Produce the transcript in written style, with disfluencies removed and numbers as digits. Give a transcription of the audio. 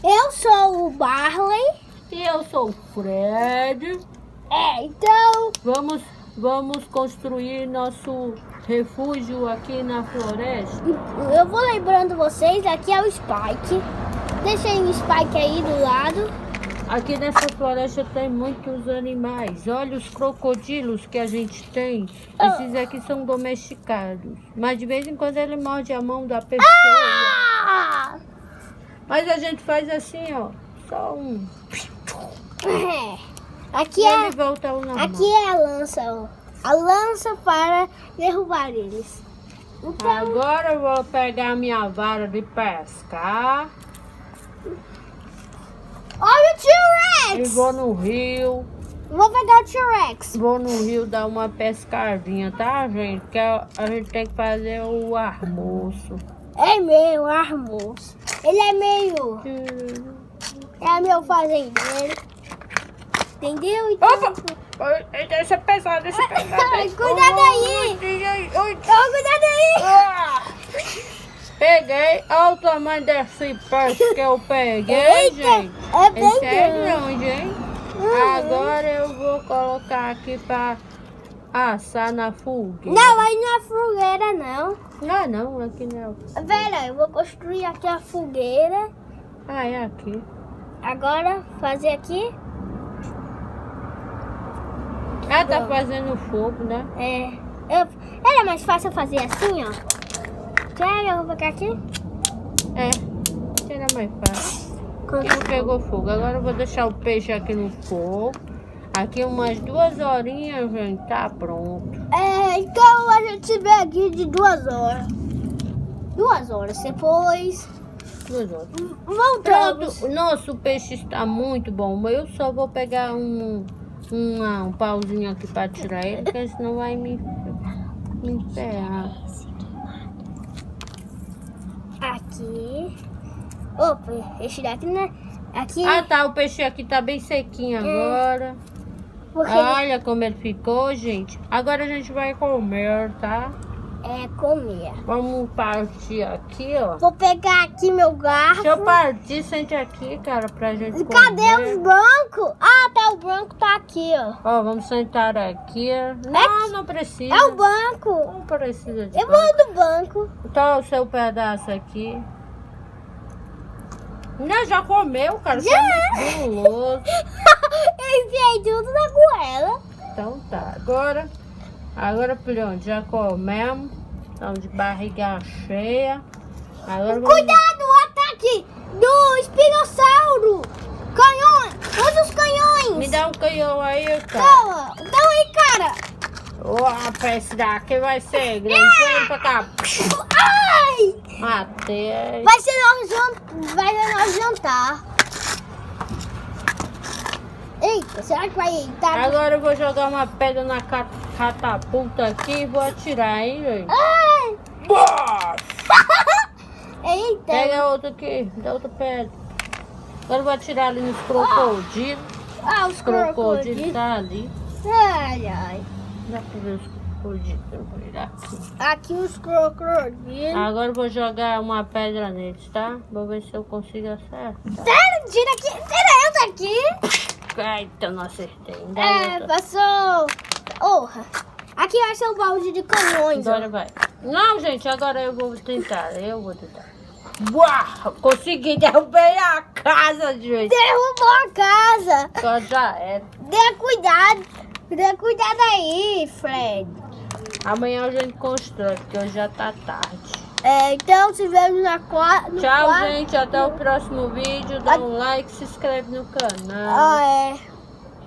Eu sou o Barley. E eu sou o Fred. Então... Vamos construir nosso refúgio aqui na floresta. Eu vou lembrando vocês, aqui é o Spike. Deixem o Spike aí do lado. Aqui nessa floresta tem muitos animais. Olha os crocodilos que a gente tem. Esses aqui são domesticados. Mas de vez em quando ele morde a mão da pessoa. Ah! Mas a gente faz assim, ó. Só um. Aqui E é... ele volta ao normal. Aqui é a lança, ó. A lança para derrubar eles. Então, Agora eu vou pegar a minha vara de pescar. olha o E T-Rex! vou no rio. Vou pegar o T-Rex. Vou no rio dar uma pescadinha, tá, gente? Que a gente tem que fazer o almoço. É meu almoço. Ele é meio... É meu fazendeiro. Entendeu? Então, Opa! Deixa pesado, deixa pesado. Cuidado aí! Oi. Cuidado aí! Ah! Peguei. Olha o tamanho desse peixe que eu peguei, Eita, gente. é bem Esse é grande. grande, hein? Agora eu vou colocar aqui pra assar na fogueira. Não, aí não é fogueira, não. Não, aqui não. Pera, eu vou construir aqui a fogueira. Ah, é aqui. Agora, fazer aqui. Ah, tá fazendo fogo, né? Era mais fácil fazer assim, ó. Sério, eu vou pegar aqui. É, será mais fácil. Aqui pegou fogo. Agora eu vou deixar o peixe aqui no fogo. Aqui umas 2 horinhas, gente, tá pronto. Então a gente vê aqui de 2 horas. 2 horas depois. 2 horas. Voltamos. Pronto, nosso peixe está muito bom. Eu só vou pegar um pauzinho aqui para tirar ele, porque senão vai me ferrar. Aqui. Opa, esse daqui, né? Aqui. Ah, tá, o peixe aqui tá bem sequinho agora. Porque Olha como ele ficou, gente. Agora a gente vai comer, tá? é comer. Vamos partir aqui, ó. Vou pegar aqui meu garfo. Deixa eu partir, sente aqui, cara, pra gente comer. Cadê os brancos? Ah, tá, o branco tá aqui, ó. Ó, vamos sentar aqui. Não, não precisa. É o banco. Não precisa de Eu vou do banco. Então, o seu pedaço aqui. Não, já comeu, cara. Você Já. é muito guloso. Eu enfiei tudo na goela. Então tá, agora pronto, já comemos. Estamos de barriga cheia. Agora vamos... Cuidado, o ataque do espinossauro. Canhões, usa os canhões. Me dá um canhão aí, cara. Toma, dá aí, cara. Opa, esse daqui vai ser grande. Vem pra cá. Ai, Matei. vai ser nosso jantar. Eita, será que vai entrar? Agora eu vou jogar uma pedra na catapulta aqui e vou atirar, hein, gente? Ai, Boa! eita. Pega outra aqui, dá outra pedra. Agora eu vou atirar ali nos crocodilos. Ah, os Os crocodilos crocodilos. tá ali. Ai, ai. Dá pra ver os crocodilos. Eu vou virar aqui. Aqui os crocodilos. Agora eu vou jogar uma pedra neles, tá? Vou ver se eu consigo acertar. Sério? Tira aqui. Tira eu daqui. Ai, então não acertei. Ainda outra. Passou. Orra. Aqui vai ser o balde de canhões. Agora vai. Não, gente, agora eu vou tentar. Uau! Consegui, derrubei a casa, gente. Derrubou a casa. Só já era. Dê cuidado. Dê cuidado aí, Fred. Amanhã a gente constrói, porque hoje já tá tarde. Então se vemos no Tchau, quarto. gente. Até o próximo vídeo. Dá um like, se inscreve no canal. Ah, é.